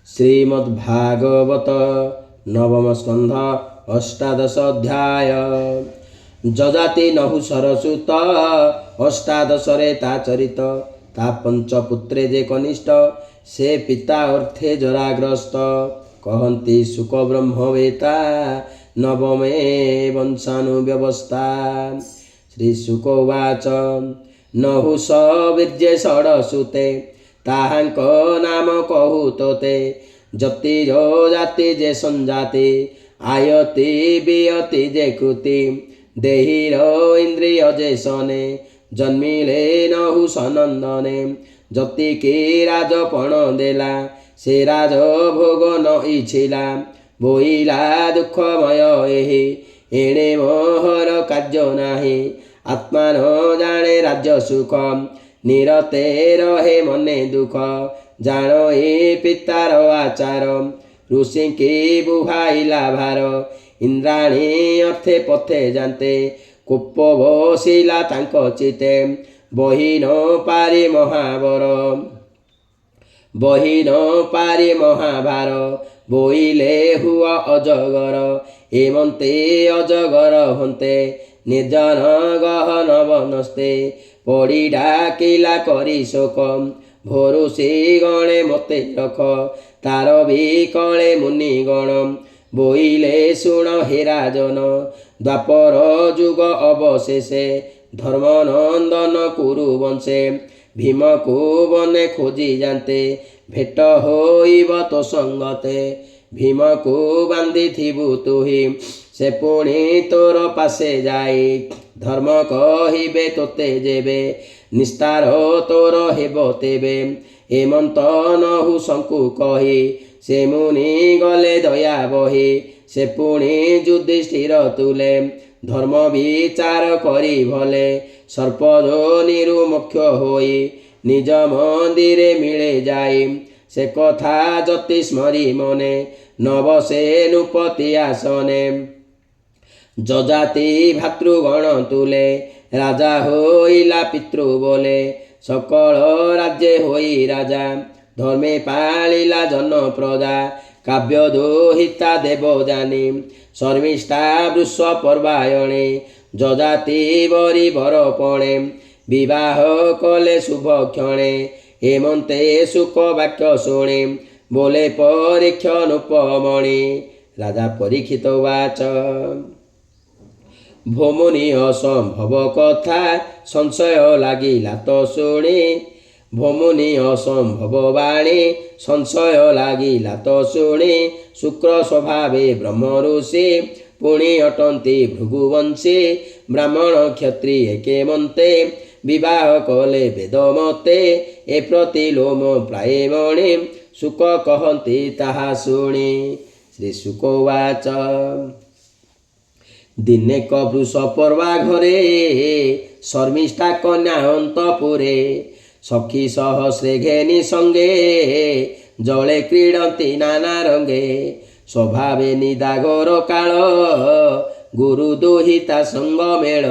श्रीमद्भागवत नवम स्कंध अष्टादश अध्याय। जजाति नहुसर सुत अष्टादशरे ता चरित। ता पंचपुत्रे जे कनिष्ठ से पिता अर्थे जराग्रस्त। कहन्ति सुक ब्रह्मवेता नवमे वंशानुव्यवस्था। श्रीशुकोवाच नहुष वीर्ये षडसुते ताहांक नाम कहु तोते। जति जो जाति जे संजाति आयति बियति जे कृति। देहीर इंद्रिय जे सने जन्मिले नहुष नंदने। जति की राजपण देला से राज भोग न इछिला। बोइला दुखमय एहि एणे मोहर कार्य नाही। आत्मा न जाने राज्य सुख निरते रहे मने दुख। जानो ए पितार आचार ऋषि की बुहाइला भार। इंद्राणी अर्थे पथे जानते कोप बसिला तांको चिते। बही न पारि महावर बही न पारि महाभार। बोइले हुआ अजगर एमंते अजगर हन्ते। निर्जन गहन वनस्ते पड़ी डाकिला करी शोक। भोरुषि गणे मते रख तार भी कले मुनिगण। बोइले शुण हे राजन द्वापर जुग अवशेषे। धर्मनंदन कुरु वंशे भीम को बने खोजी जानते। भेट होइब तो संगते भीम को बांधी थिबु तुहि। से पुणी तोर पासे जाई धर्म कहिबे तोते जेबे। निस्तार तोर हेब तेबे एमंत नहुषंकु कहि। से मुनि गले दया बही से पुणी युधिष्ठिर तुले। धर्म विचार करी भले सर्प जोनिरु मोक्ष होई। निज मंदिरे मिले जाई से कथा जति स्मरी मने। नवसे नृपति आसने जजाति भातृगण तुले। राजा होइला पितृ बोले सकल राज्ये होई राजा। धर्मे पालिला जन प्रजा काव्य दोहिता देव जानी। शर्मिष्ठा वृष पर्वायणे जजाति बरी बरपणे। विवाह कले शुभ क्षणे हेमंते सुख वाक्य शुणे। बोले परीक्ष नृपमणि। राजा परीक्षित वाच भोमुनि असंभव कथा संशय लागिला तो शुणी। भोमुनि असंभव वाणी संशय लागिला तो शुणी। शुक्र स्वभावे ब्रह्म ऋषि पुणी अटंती भृगुवंशी। ब्राह्मण क्षत्रिय के मन्ते विवाह कले वेदमते। ए प्रतिलोम प्राय मणि सुक कहन्ति ताहा शुणी। श्री शुकोवाच दिने क वृष पर्वा घरे शर्मिष्ठा कन्या अंतपुरे। सखी सहस्रे घेनी संगे जले क्रीडन्ति नाना रंगे। स्वभावे निदाघोर काल गुरु दुहिता संग मेल।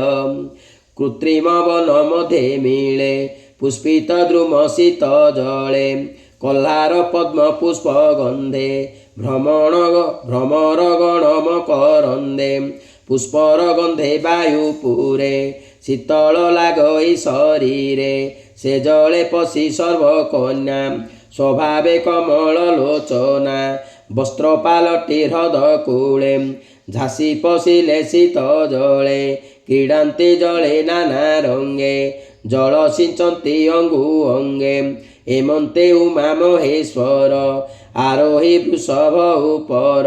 कृत्रिम वन मध्ये मिले पुष्पित द्रुम शीत जले। कल्हार पद्म पुष्प गंधे भ्रमर गणम करंदे। पुष्पर गंधे वायु पुरे शीतल लागई शरीरे। से जले पशि सर्वकन्या स्वभावे कमल लोचना। वस्त्र पालटी ह्रद कूले झासी पशिले शीत जले। क्रीडान्ति जले नाना रंगे जल सिंचन्ति अंगु अंगे। एमंते उमा महेश्वर आरोही वृषभ उपर।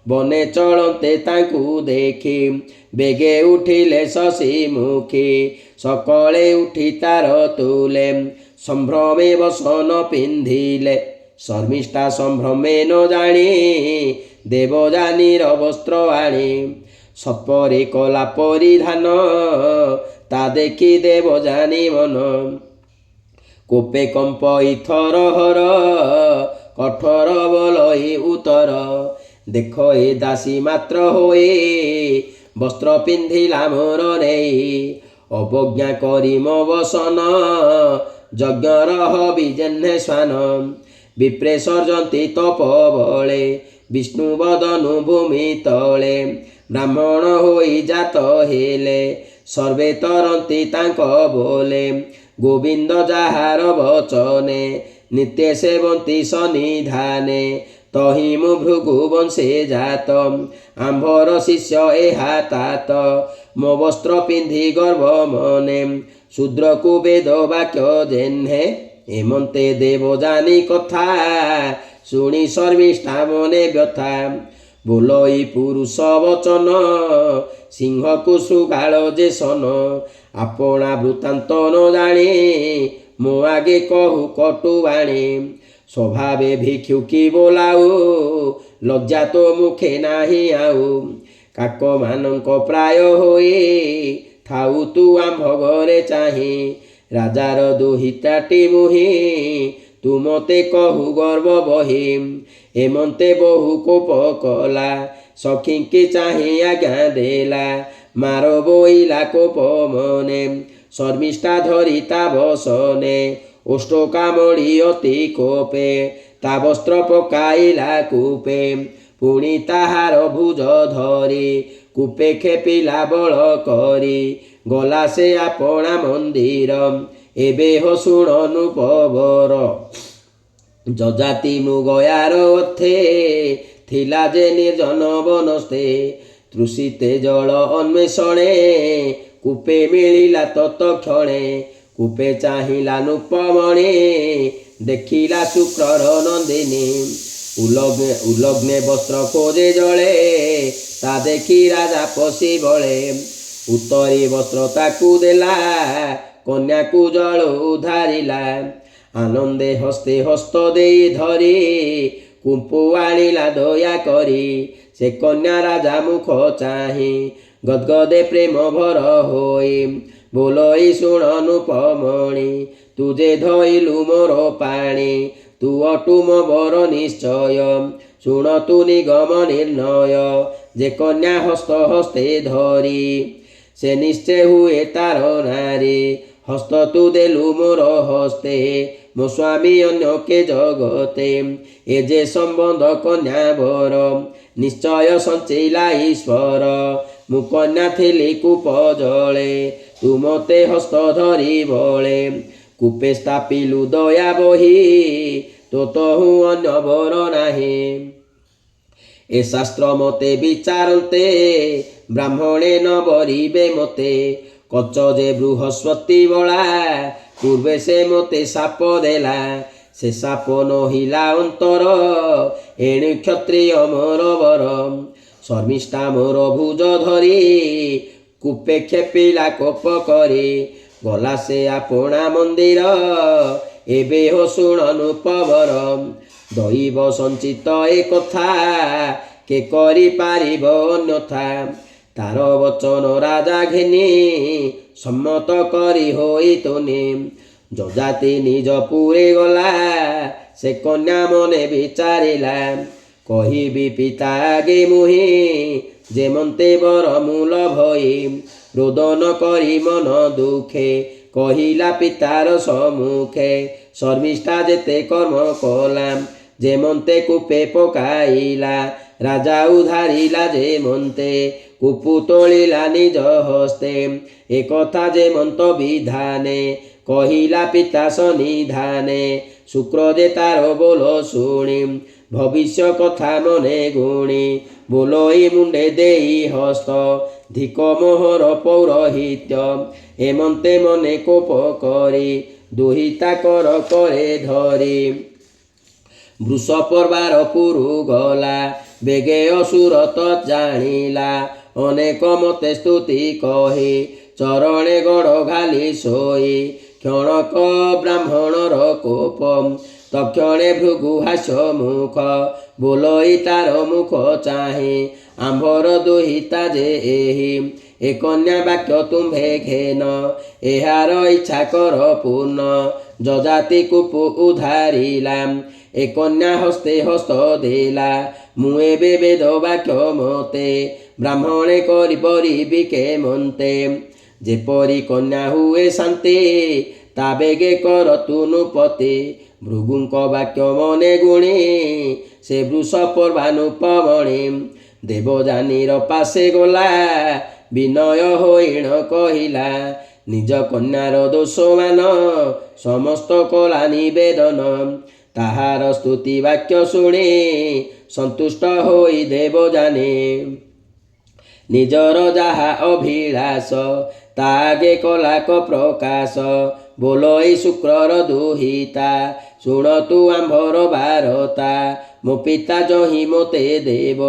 बने चलते तांकु देखी बेगे उठिले शशि मुखी। सकले उठी तार तुले संभ्रमे वसन पिंधिले। शर्मिष्ठा संभ्रमे न जानी देवजानीर वस्त्र आनी। सत्परी कला परिधान ता देखी देवजानी मन। कोपे कंपई थर हर कठोर बलई उतर। देखो ए दासी मात्र होए वस्त्र पिंधिला मोर नेई। अवज्ञा करी मो वसन यज्ञर हबि जेह्ने स्वान। विप्रे सर्जन्ति तप बले विष्णु बदनु भूमि तले ब्राह्मण होई जात हेले सर्वे तरन्ति तांक बोले गोविंद जाहार वचने नित्य सेवन्ति सन्निधाने तहि मु भृगु वंशे जात आंभर शिष्य एहा तात मो वस्त्र पिंधि गर्भ मने शूद्र को वेद वाक्य जेन्हे एमंते देव जानी कथा शुणी शर्मिष्ठा मने व्यथा बोलई पुरुष वचन सिंह को सुगाल जे सन आपणा वृत्तांत न जाने मो आगे कहू कटुवाणी स्वभावे भिक्षुकी बोलाऊ लज्जा तो मुखे नाही आऊ काक मानक प्राय होई थाऊ तू आंभ घरे चाही राजार दुहिताटी मुही तू मते कहू गर्व बही एमंते बहु कोप कला सखींके चाही आज्ञा देला मार बोइला कोप मने शर्मिष्ठा धरी ता बसने ओष्टकामड़ी अति कोपे ता वस्त्र पकाइला कूपे पुणी ताहार भुज धरी कूपे खेपिला बल करी गला से आपणा मंदिर एबे हो शुणनु पवर जजाति मृगयार अर्थे थिला जे निर्जन बनस्ते तृषिते जल अन्वेषणे कूपे मिलिला तत्क्षणे कूपे चाहिला नृपमणि देखिला शुक्रर नंदिनी उलग्ने वस्त्र खोजे जले ता देखी राजा पशि बले उत्तरी वस्त्र ताकू देला कन्या को जल उधारिला आनंदे हस्ते हस्त दे धरी कुंपु आनिला दया करी से कन्या राजा मुख चाही गदगदे प्रेम भर होई बोलई शुण नृपमणि तुझे धइलु मोर पाणी तू अटुम बर निश्चय शुण तू निगम निर्णय जे कन्या हस्त हस्ते धरी से निश्चय हुए तार नारी हस्त तू देलु मोर हस्ते मो स्वामी अन्य के जगते ए जे संबंध कन्या बर निश्चय संचेला ईश्वर मु कन्या थिली कूप जले तू मते हस्त धरी बले कूपे स्थापिलु दया बही तो तहु अन्य बर नाही ए शास्त्र मते विचारन्ते ब्राह्मणे न बरिबे मते कच जे बृहस्पति बला पूर्वे से मते साप देला से साप नहिला अंतर एणु क्षत्रिय मोर बर शर्मिष्ठा मोर भुज धरी कूपे खेपिला कोप करी गला से आपणा मंदिर एबे हो शुणनु पवर दैव संचित ए कथा के करी पारिब अन्यथा तार वचन राजा घेनी सम्मत करी होई तोने जजाति निज पुरे गला से कन्या मने विचारिला कहिबी पिता आगे मुही जेमंते बर मूल भई रोदन करी मन दुखे कहिला पितार सम्मुखे शर्मिष्ठा जेते कर्म कला जेमंते कूपे पकाइला राजा उधारिला जेमंते कूपु तोलिला निज हस्ते एक कथा जेमंत विधाने कहिला पिता सन्निधाने शुक्र जे तार बोलो शुणी भविष्य कथा मने गुणी बोलई मुंडे देई हस्त धिक मोहर पौरहित्य एमंते मने कोप करी दुहिता कर करे धरी वृष पर्वार पुरु गला बेगे असुरत जानिला अनेक मते स्तुति कही चरणे गड़ घाली सोई क्षणक ब्राह्मणर कोप तक्षणे भृगु हास्य मुख बोलई तार मुख चाहे आंभर दुहिता जे एही ए कन्या वाक्य तुम्भे घेन एहार इच्छा कर पूर्ण जजाति कूप उधारिला ए कन्या हस्ते हस्त देला मुए वेद वाक्य मते ब्राह्मणे करी परिबि केमंते जेपरी कन्या हुए शांति ता बेगे कर तुनु पते ଭୃଗୁଙ୍କ ବାକ୍ୟ ମନେ ଗୁଣି ସେ ବୃଷ ପର୍ବାନୁପମଣି ଦେବଯାନୀର ପାଶେ ଗଲା ବିନୟ ହୋଇଣ କହିଲା ନିଜ କନ୍ୟାର ଦୋଷମାନ ସମସ୍ତ କଲା ନିବେଦନ ତାହାର ସ୍ତୁତି ବାକ୍ୟ ଶୁଣି ସନ୍ତୁଷ୍ଟ ହୋଇ ଦେବଯାନୀ ନିଜର ଯାହା ଅଭିଳାଷ ତାଗେ କଲାକ ପ୍ରକାଶ ବୋଲ ଏଇ ଶୁକ୍ରର ଦୁହିତା ଶୁଣ ତୁ ଆମ୍ଭର ବାରତା ମୋ ପିତା ଯହିଁ ମୋତେ ଦେବ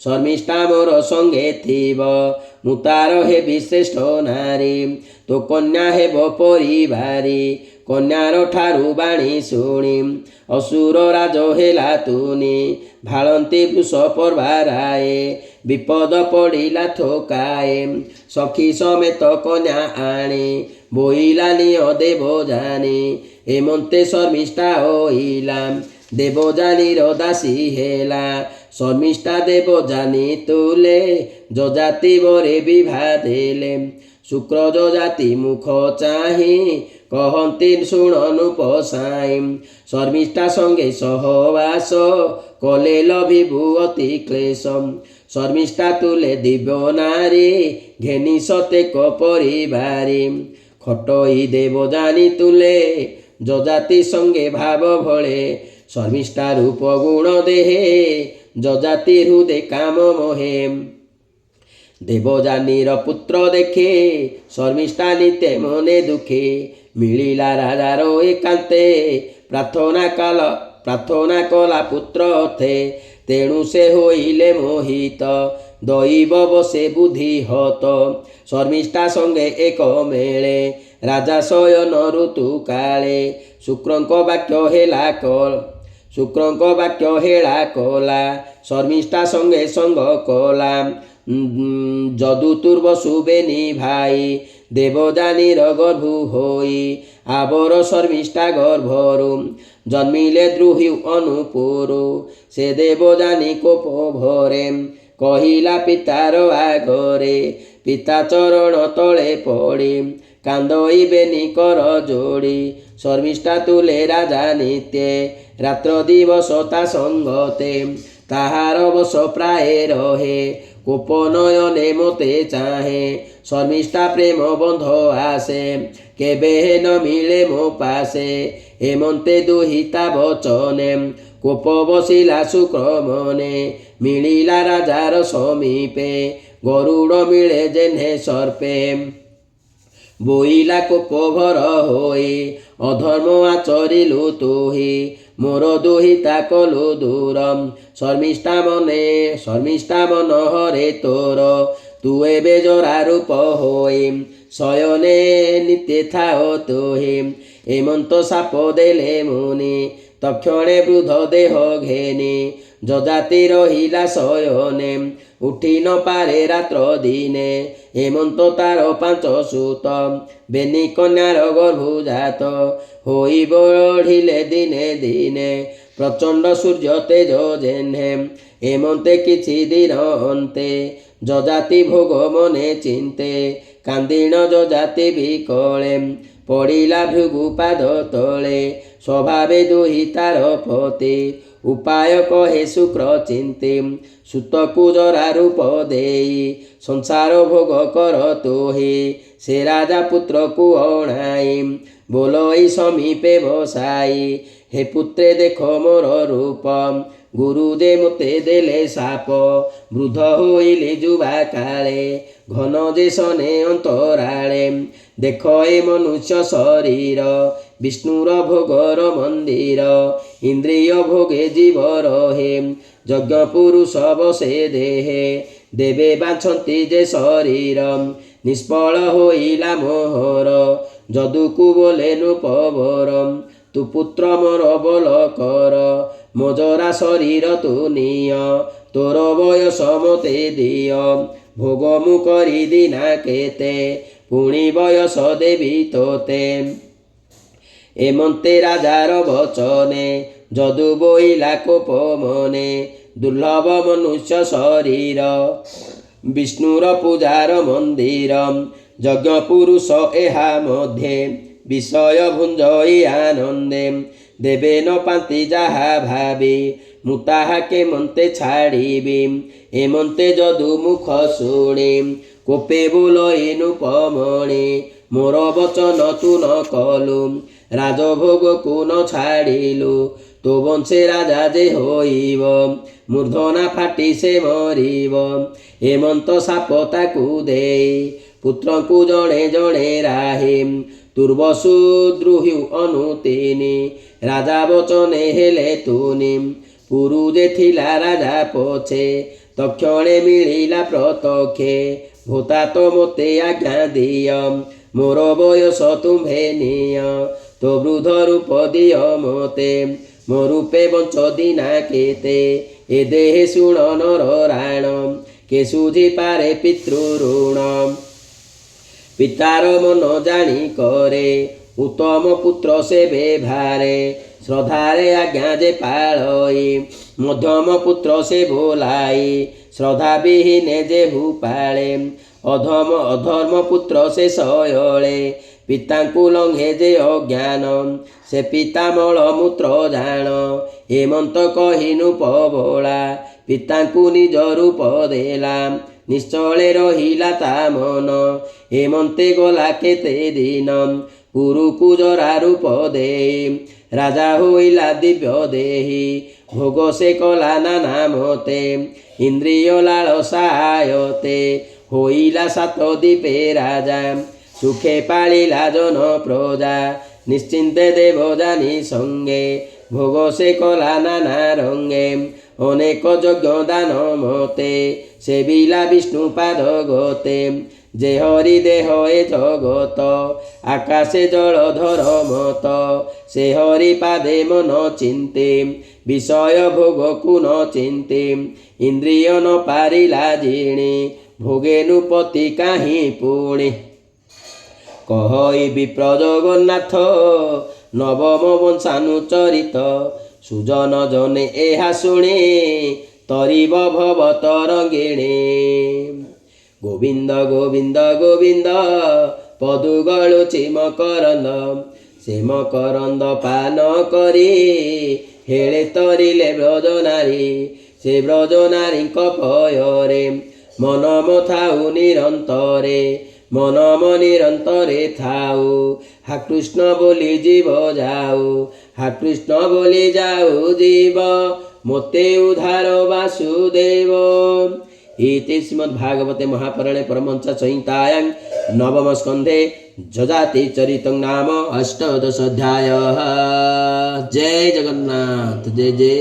ଶର୍ମିଷ୍ଠା ମୋର ସଙ୍ଗେ ଥିବ ମୁଁ ତାର ହେବି ଶ୍ରେଷ୍ଠ ନାରୀ ତୋ କନ୍ୟା ହେବ ପରିବାରୀ କନ୍ୟାର ଠାରୁ ବାଣୀ ଶୁଣି ଅସୁର ରାଜ ହେଲା ତୁନି ଭାଳନ୍ତି ବୃଷ ପର୍ବାରାଏ ବିପଦ ପଡ଼ିଲା ଥୋକାଏ ସଖୀ ସମେତ କନ୍ୟା ଆଣି ବୋଇଲା ନିଅ ଦେବଯାନୀ ଏମନ୍ତେ ଶର୍ମିଷ୍ଠା ହୋଇଲା ଦେବଯାନୀର ଦାସୀ ହେଲା ଶର୍ମିଷ୍ଠା ଦେବଯାନୀ ତୁଲେ ଯଜାତି ବରେ ବିଭା ଦେଲେ ଶୁକ୍ର ଯଜାତି ମୁଖ ଚାହିଁ କହନ୍ତି ଶୁଣନୁ ପସାଇ ଶର୍ମିଷ୍ଠା ସଙ୍ଗେ ସହବାସ କଲେ ଲଭିବୁ ଅତି କ୍ଲେଶ ଶର୍ମିଷ୍ଠା ତୁଲେ ଦିବ୍ୟ ନାରୀ ଘେନି ସତେକ ପରିବାରୀ ଖଟଇ ଦେବଯାନୀ ତୁଲେ ଯଜାତି ସଙ୍ଗେ ଭାବ ଭଳେ ଶର୍ମିଷ୍ଠା ରୂପ ଗୁଣ ଦେହେ ଯଜାତି ହୃଦେ କାମ ମୋହେ ଦେବଯାନୀର ପୁତ୍ର ଦେଖେ ଶର୍ମିଷ୍ଠା ନିତେ ମନେ ଦୁଃଖେ ମିଳିଲା ରାଜାର ଏକାନ୍ତେ ପ୍ରାର୍ଥନା କଲା ପୁତ୍ର ଅର୍ଥେ ତେଣୁ ସେ ହୋଇଲେ ମୋହିତ ଦୈବ ବସେ ବୁଦ୍ଧି ହତ ଶର୍ମିଷ୍ଠା ସଙ୍ଗେ ଏକ ମେଳେ ରାଜା ଶୟନ ଋତୁ କାଳେ ଶୁକ୍ରଙ୍କ ବାକ୍ୟ ହେଳା କଲା ଶର୍ମିଷ୍ଠା ସଙ୍ଗେ ସଙ୍ଗ କଲା ଯଦୁତୁର୍ବ ସୁବେନି ଭାଇ ଦେବଯାନୀର ଗର୍ଭୁ ହୋଇ ଆବର ଶର୍ମିଷ୍ଠା ଗର୍ଭରୁ ଜନ୍ମିଲେ ଦ୍ରୁହି ଅନୁପୁରୁ ସେ ଦେବଯାନୀ କୋପ ଭରେ କହିଲା ପିତାର ଆଗରେ ପିତା ଚରଣ ତଳେ ପଡ଼ି କାନ୍ଦଇବେନି କର ଯୋଡ଼ି ଶର୍ମିଷ୍ଠା ତୁଲେ ରାଜା ନିତ୍ୟ ରାତ୍ର ଦିବସ ତା ସଙ୍ଗତେ ତାହାର ବସ ପ୍ରାୟ ରହେ କୋପ ନୟନେ ମୋତେ ଚାହେଁ ଶର୍ମିଷ୍ଠା ପ୍ରେମ ବନ୍ଧ ଆସେ କେବେ ନ ମିଳେ ମୋ ପାଶେ ଏମନ୍ତେ ଦୁହିତା ବଚନେ କୋପ ବସିଲା ଶୁକ୍ର ମନେ ମିଳିଲା ରାଜାର ସମୀପେ ଗରୁଡ଼ ମିଳେ ଯେହ୍ନେ ସର୍ପେ ବୋଇଲା କୋପ ଭର ହୋଇ ଅଧର୍ମ ଆଚରିଲୁ ତୁହି ମୋର ଦୁହିତା କଲୁ ଦୂର ଶର୍ମିଷ୍ଠା ମନ ହରେ ତୋର ତୁ ଏବେ ଜରା ରୂପ ହୋଇ ଶୟନେ ନିତ୍ୟ ଥାଅ ତୁହି ଏମନ୍ତ ସାପ ଦେଲେ ମୁନି ତକ୍ଷଣେ ବୃଦ୍ଧ ଦେହ ଘେନି ଯଜାତି ରହିଲା ଶୟନେ ଉଠି ନ ପାରେ ରାତ୍ର ଦିନେ ଏମନ୍ତ ତାର 5 ସୁତ ବେନି କନ୍ୟାର ଗର୍ଭୁ ଜାତ ହୋଇ ବଢ଼ିଲେ ଦିନେ ଦିନେ ପ୍ରଚଣ୍ଡ ସୂର୍ଯ୍ୟ ତେଜ ଯେହ୍ନେ ଏମନ୍ତେ କିଛି ଦିନ ଅନ୍ତେ ଯଜାତି ଭୋଗ ମନେ ଚିନ୍ତେ କାନ୍ଦିଣ ଯଜାତି ବିକଳେ ପଡ଼ିଲା ଭୃଗୁ ପାଦ ତଳେ ସ୍ୱଭାବେ ଦୁହିତାର ପତି ଉପାୟ କହେ ଶୁକ୍ର ଚିନ୍ତେ ସୁତକୁ ଜରା ରୂପ ଦେଇ ସଂସାର ଭୋଗ କର ତୋହି ସେ ରାଜା ପୁତ୍ରକୁ ଅଣାଇ ବୋଲ ଏଇ ସମୀପେ ବସାଇ ହେ ପୁତ୍ରେ ଦେଖ ମୋର ରୂପ ଗୁରୁ ଯେ ମୋତେ ଦେଲେ ସାପ ବୃଦ୍ଧ ହୋଇଲି ଯୁବା କାଳେ ଘନ ଯେ ସନେ ଅନ୍ତରାଳେ ଦେଖ ଏ ମନୁଷ୍ୟ ଶରୀର ବିଷ୍ଣୁର ଭୋଗର ମନ୍ଦିର ଇନ୍ଦ୍ରିୟ ଭୋଗେ ଜୀବ ରହେ ଯଜ୍ଞ ପୁରୁଷ ବସେ ଦେହେ ଦେବେ ବାଛନ୍ତି ଯେ ଶରୀର ନିଷ୍ଫଳ ହୋଇଲା ମୋହର ଯଦୁକୁ ବୋଲେ ନୃପବର ତୁ ପୁତ୍ର ମୋର ବଲ କର ମୋ ଜରା ଶରୀର ତୁ ନିଅ ତୋର ବୟସ ମୋତେ ଦିଅ ଭୋଗ ମୁଁ କରିଦି ନା କେତେ ପୁଣି ବୟସ ଦେବି ତୋତେ ଏମନ୍ତେ ରାଜାର ବଚନେ ଯଦୁ ବୋଇଲା କୋପ ମନେ ଦୁର୍ଲଭ ମନୁଷ୍ୟ ଶରୀର ବିଷ୍ଣୁର ପୂଜାର ମନ୍ଦିର ଯଜ୍ଞ ପୁରୁଷ ଏହା ମଧ୍ୟେ ବିଷୟ ଭୁଞ୍ଜଇ ଆନନ୍ଦେ ଦେବେ ନ ପାନ୍ତି ଯାହା ଭାବି ମୁଁ ତାହା କେମନ୍ତେ ଛାଡ଼ିବି ଏମନ୍ତେ ଯଦୁ ମୁଖ ଶୁଣି କୋପେ ବୋଲଇନୁ ପମଣି ମୋର ବଚନ ତୁ ନ କଲୁ ରାଜଭୋଗକୁ ନ ଛାଡ଼ିଲୁ ତୋ ବଂଶେ ରାଜା ଯେ ହୋଇବ ମୂର୍ଧନା ଫାଟି ସେ ମରିବ ଏମନ୍ତ ସାପ ତାକୁ ଦେଇ ପୁତ୍ରଙ୍କୁ ଜଣେ ଜଣେ ରାହି ତୁର୍ବସୁ ଦ୍ରୁହ୍ୟୁ ଅନୁତିନି ରାଜା ବଚନେ ହେଲେ ତୁନି ପୁରୁ ଯେ ଥିଲା ରାଜା ପଛେ ତକ୍ଷଣେ ମିଳିଲା ପ୍ରତକ୍ଷେ ଭୂତା ତ ମୋତେ ଆଜ୍ଞା ଦିଅ ମୋର ବୟସ ତୁମ୍ଭେ ନିଅ ତୋ ବୃଦ୍ଧ ରୂପ ଦିଅ ମୋତେ ମୋ ରୂପେ ବଞ୍ଚ ଦିନା କେତେ ଏ ଦେହେ ଶୁଣ ନର ରାଣ କେ ସୁଝି ପାରେ ପିତୃଋଣ ପିତାର ମନ ଜାଣି କରେ ଉତ୍ତମ ପୁତ୍ର ସେବେ ଭାରେ ଶ୍ରଦ୍ଧାରେ ଆଜ୍ଞା ଯେ ପାଳଇ ମଧ୍ୟମ ପୁତ୍ର ସେ ବୋଲାଇ ଶ୍ରଦ୍ଧା ବିହୀନେ ଯେହୁ ପାଳେ ଅଧର୍ମ ପୁତ୍ର ସେ ଶୟଳେ ପିତାଙ୍କୁ ଲଙ୍ଘେ ଯେ ଅଜ୍ଞାନ ସେ ପିତା ମଳ ମୂତ୍ର ଜାଣ ଏମନ୍ତ କହିନୁ ପବଳା ପିତାଙ୍କୁ ନିଜ ରୂପ ଦେଲା ନିଶ୍ଚଳେ ରହିଲା ତା ମନ ଏମନ୍ତେ ଗଲା କେତେ ଦିନ ପୁରୁକୁ ଜରା ରୂପ ଦେଇ ରାଜା ହୋଇଲା ଦିବ୍ୟ ଦେହି ଭୋଗ ସେ କଲା ନାନା ମତେ ଇନ୍ଦ୍ରିୟ ଲାଳସା ଆୟତେ ହୋଇଲା ସାତ ଦୀପେ ରାଜା ସୁଖେ ପାଳିଲା ଜନ ପ୍ରଜା ନିଶ୍ଚିନ୍ତେ ଦେବ ଜାନି ସଙ୍ଗେ ଭୋଗ ସେ କଲା ନାନା ରଙ୍ଗେ ଅନେକ ଯଜ୍ଞ ଦାନ ମତେ ସେବିଲା ବିଷ୍ଣୁ ପାଦ ଗତେ ଯେ ହରି ଦେହ ଏ ଜଗତ ଆକାଶେ ଜଳଧର ମତ ସେ ହରି ପାଦେ ମନ ଚିନ୍ତେ ବିଷୟ ଭୋଗକୁ ନ ଚିନ୍ତେ ଇନ୍ଦ୍ରିୟ ନ ପାରିଲା ଜିଣି ଭୋଗେନୁ ପତି କାହିଁ ପୁଣି କହଇ ବିପ୍ର ଜଗନ୍ନାଥ ନବମ ବଂଶାନୁଚରିତ ସୁଜନ ଜନେ ଏହା ଶୁଣି ତରିବ ଭବ ତରଙ୍ଗିଣୀ ଗୋବିନ୍ଦ ଗୋବିନ୍ଦ ଗୋବିନ୍ଦ ପଦୁ ଗଳୁଛି ମକରନ୍ଦ ସେ ମକରନ୍ଦ ପାନ କରି ହେଳେ ତରିଲେ ବ୍ରଜନାରୀ ସେ ବ୍ରଜନାରୀଙ୍କ ପୟରେ ମନମ ଥାଉ ନିରନ୍ତରେ ମନମ ନିରନ୍ତରେ ଥାଉ ହା କୃଷ୍ଣ ବୋଲି ଯିବ ଯାଉ ହା କୃଷ୍ଣ ବୋଲି ଯାଉ ଯିବ ମୋତେ ଉଦ୍ଧାର ବାସୁଦେବ। इति श्रीमद्भागवते महापुराणे परमहंस संहितायां नवम स्कन्धे जजाति चरितं नाम 18 अध्यायः। जय जगन्नाथ जय जय।